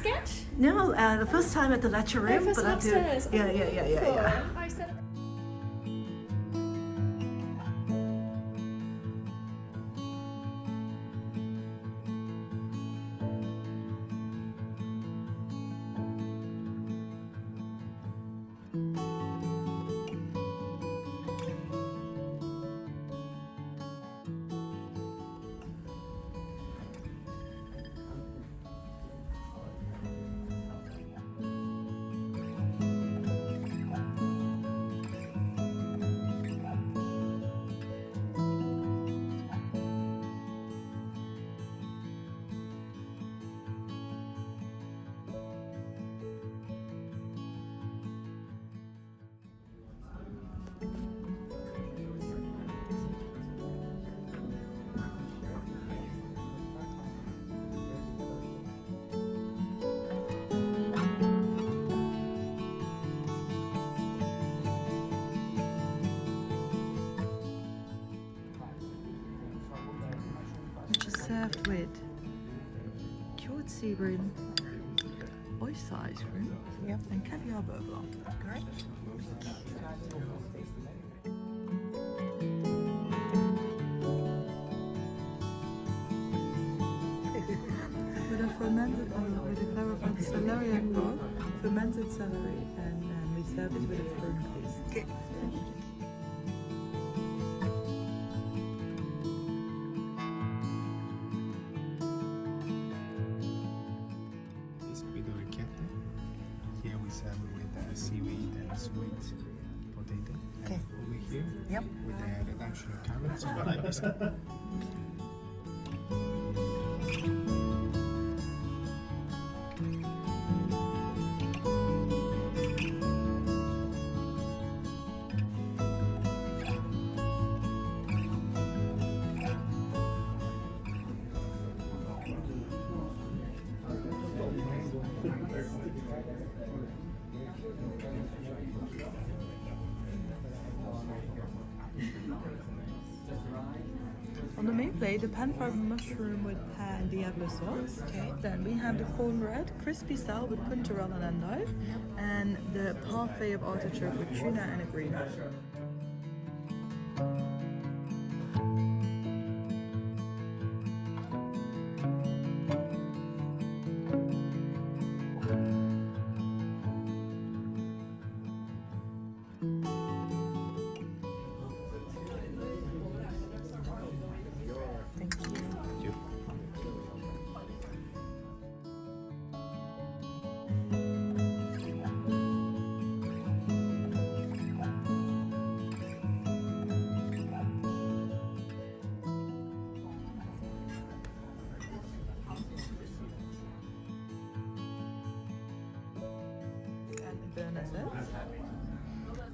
sketch? No, the first time at the lecture room. First time upstairs. Yeah. I said. Which is served with cured sea bream, oyster ice cream, and caviar burger. Correct? With a fermented, with a clarified celeriac pork, fermented celery, and we serve it with a prune paste. Okay. Here we serve with seaweed and sweet potato. Okay. And over here, Yep. with the reduction of carrots and light biscuit. On the main plate, the pan-fried mushroom with pear and diablo sauce. Okay. Then we have the cornbread, crispy style with puntarella and endive, and the parfait of artichoke with tuna and a green herb.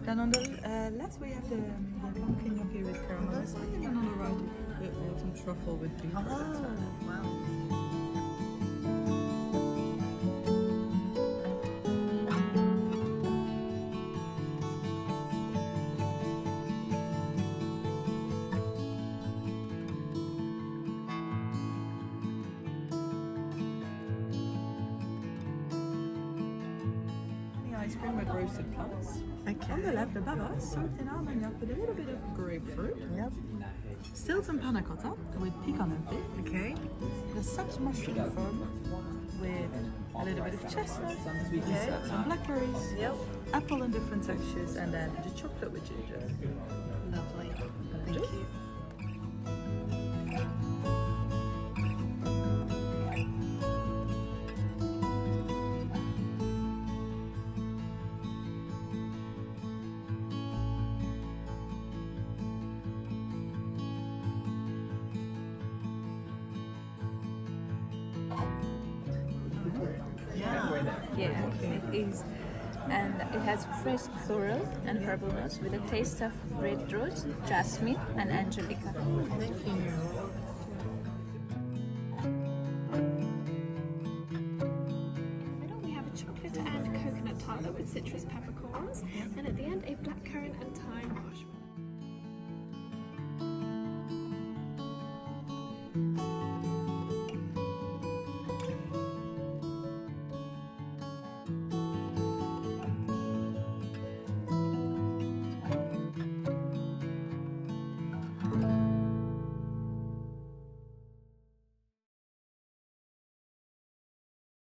Then on the left we have the pumpkin gnocchi with caramelizing, and then on the right the autumn truffle with beef. Oh, wow. Ice cream with roasted plums. Okay. On the left, the baba soaked in armagnac with a little bit of grapefruit. Yep. Stilton panna cotta with pecan and fig. Okay. The saps mushroom foam with a little bit of chestnut. Okay. Some blackberries. Yep. Apple in different textures, and then the chocolate with ginger. Lovely. Thank you. Yeah, it is. And it has fresh floral and herbal notes with a taste of red rose, jasmine, and angelica. Thank you. We have a chocolate and coconut tartlet with citrus peppercorns, and at the end a blackcurrant and thyme marshmallow.